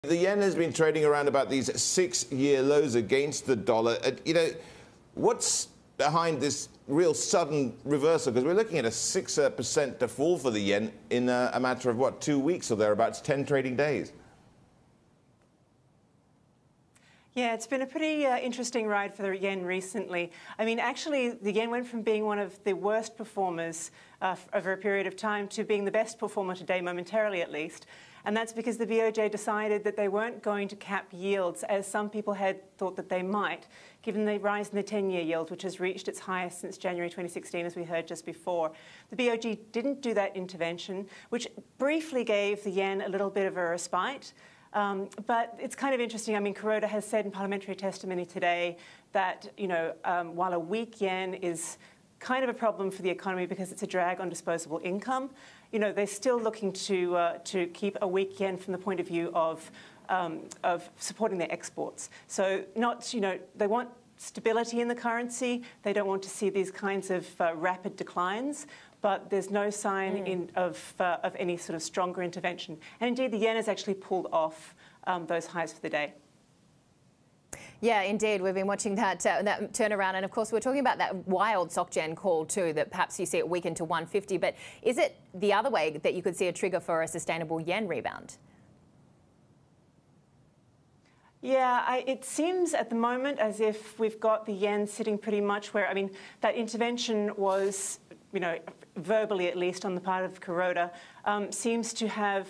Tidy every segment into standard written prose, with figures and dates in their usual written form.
The yen has been trading around about these 6-year lows against the dollar. What's behind this real sudden reversal? Because we're looking at a 6% to fall for the yen in a matter of, what, 2 weeks or thereabouts, 10 trading days. Yeah, it's been a pretty interesting ride for the yen recently. I mean, actually, the yen went from being one of the worst performers over a period of time to being the best performer today, momentarily at least. And that's because the BOJ decided that they weren't going to cap yields, as some people had thought that they might, given the rise in the 10-year yield, which has reached its highest since January 2016, as we heard just before. The BOJ didn't do that intervention, which briefly gave the yen a little bit of a respite. But it's kind of interesting. I mean, Kuroda has said in parliamentary testimony today that, while a weak yen is kind of a problem for the economy because it's a drag on disposable income, they're still looking to keep a weak yen from the point of view of supporting their exports. So they want stability in the currency. They don't want to see these kinds of rapid declines. But there's no sign of any sort of stronger intervention. And indeed, the yen has actually pulled off those highs for the day. Yeah, indeed. We've been watching that turnaround. And of course, we're talking about that wild SocGen call too, that perhaps you see it weaken to 150. But is it the other way that you could see a trigger for a sustainable yen rebound? Yeah, it seems at the moment as if we've got the yen sitting pretty much where, I mean, that intervention was, verbally at least on the part of Kuroda, seems to have,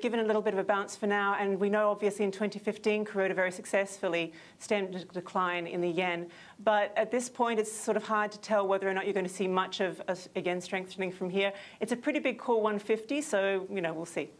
given a little bit of a bounce for now. And we know, obviously, in 2015, Kuroda very successfully stemmed a decline in the yen. But at this point, it's sort of hard to tell whether or not you're going to see much of a yen strengthening from here. It's a pretty big call, 150, so, we'll see.